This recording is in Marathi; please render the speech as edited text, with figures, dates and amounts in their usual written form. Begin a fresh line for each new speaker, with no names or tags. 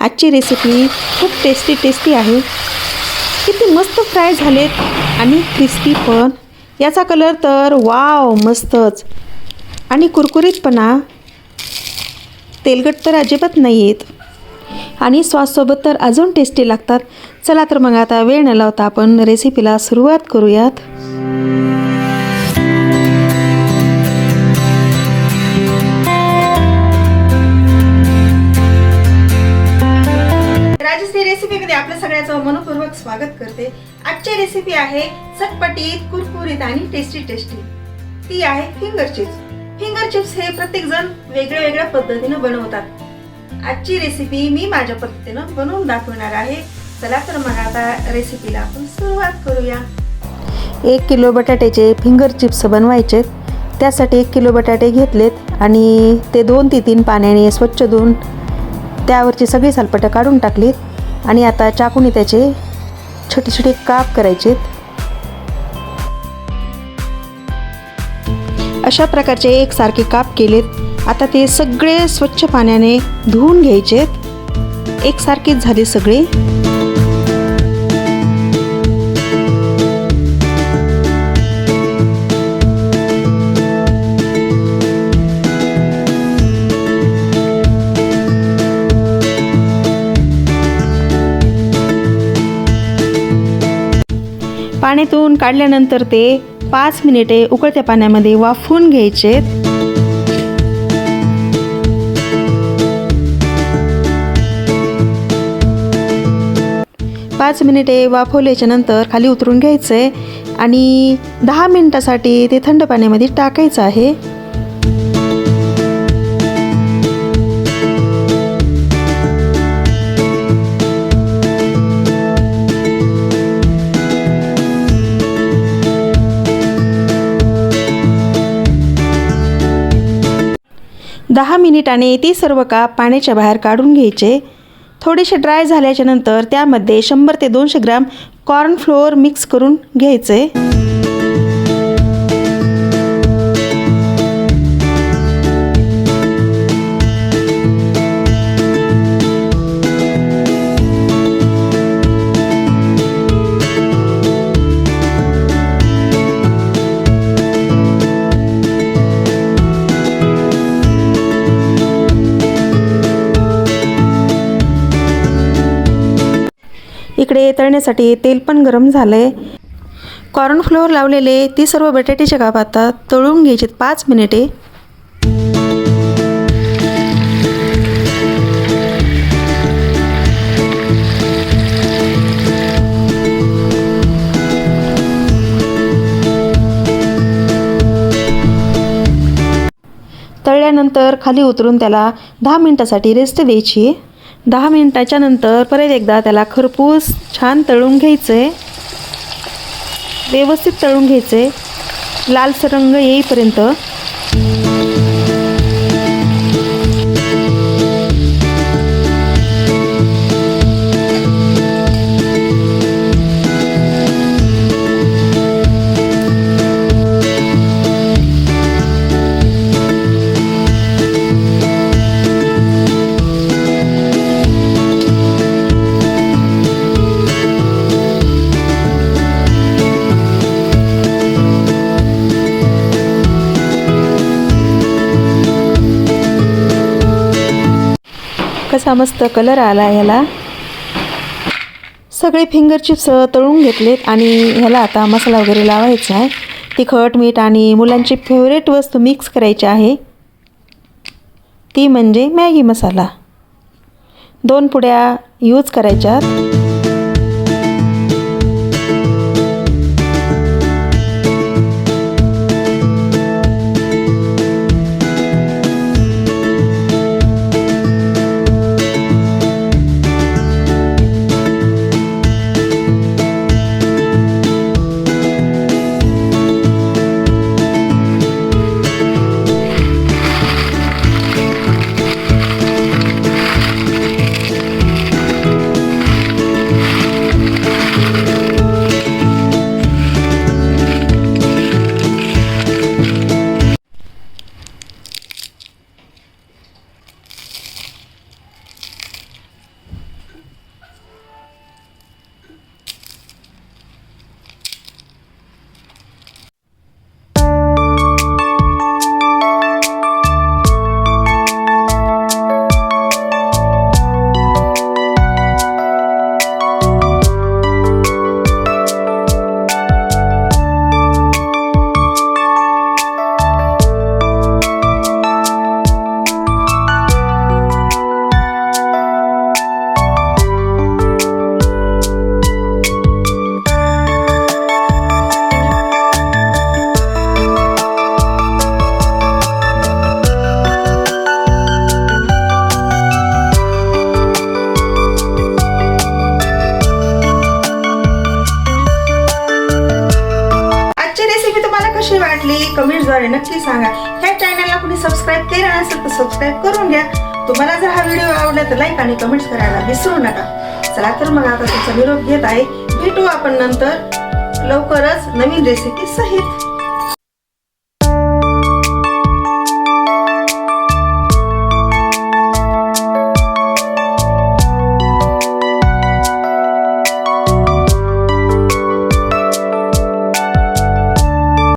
आजची रेसिपी खूप टेस्टी आहे. किती मस्त फ्राय झालेत आणि क्रिस्पी पण. याचा कलर तर वाव मस्तच. आणि कुरकुरीतपणा, तेलकट तर अजिबात नाही आहेत. आणि सॉससोबत तर अजून टेस्टी लागतात. चला तर मग आता वेळ न लावता आपण रेसिपीला सुरुवात करूयात. राजश्री रेसिपीमध्ये आपल्या सगळ्याचं मनपूर्वक स्वागत करते. आजची रेसिपी आहे चटपटीत, कुरकुरीत आणि टेस्टी. ती आहे फिंगर चिप्स. फिंगर चिप्स हे प्रत्येक जण वेगळ्या पद्धतीने बनवतात. आजची रेसिपी मी माझ्या पद्धतीनं बनवून दाखवणार आहे. चला तर मग आता रेसिपीला आपण सुरुवात करूया. 1 किलो बटाट्याचे फिंगर चिप्स बनवायचे. त्यासाठी 1 किलो बटाटे घेतलेत आणि ते 2 ते 3 पाण्याने स्वच्छ धुवून त्यावरची सगळी सालपटं काढून टाकलीत. आणि आता चाकूने त्याचे छोटे काप करायचेत. अशा प्रकारचे एकसारखे काप केलेत. आता ते सगळे स्वच्छ पाण्याने धुवून घ्यायचेत. एकसारखेच झाले सगळे. पाण्यातून काढल्यानंतर ते 5 मिनिटे उकळत्या पाण्यामध्ये वाफवून घ्यायचे. 5 मिनिटे वाफवल्याच्या नंतर खाली उतरून घ्यायचे आणि 10 मिनिटासाठी ते थंड पाण्यामध्ये टाकायचं आहे. दहा मिनिटाने ते सर्व काप पाण्याच्या बाहेर काढून घ्यायचे. थोडेसे ड्राय झाल्याच्या नंतर त्यामध्ये 100 ते 200 ग्रॅम कॉर्नफ्लोअर मिक्स करून घ्यायचे. इकडे तळण्यासाठी तेल पण गरम झालंय. कॉर्नफ्लोअर लावलेले ते सर्व बटाट्याचे काप आता तळून घ्यायचे 5 मिनिटे. तळल्यानंतर खाली उतरून त्याला 10 मिनिटासाठी रेस्ट द्यायची. 10 मिनिटाच्या नंतर परत एकदा त्याला खरपूस छान तळून घ्यायचे. व्यवस्थित तळून घ्यायचे लालसर रंग येईपर्यंत. कसा मस्त कलर आला ह्याला. सगळे फिंगर चिप्स तळून घेतलेत आणि ह्याला आता मसाला वगैरे लावायचा आहे. तिखट, मीठ आणि मुलांची फेवरेट वस्तू मिक्स करायची आहे. ती म्हणजे मॅगी मसाला. 2 पुड्या यूज करायच्यात. कमेंट्सद्वारे नक्की सांगा. ह्या चॅनलला कुणी सबस्क्राईब केलं नसेल तर सबस्क्राईब करून घ्या. तुम्हाला जर हा व्हिडिओ आवडला तर लाईक आणि कमेंट्स करायला विसरू नका. चला तर मग आता तुमचा निरोप घेत आहे. भेटू आपण नंतर लवकरच नवीन रेसिपी सहित.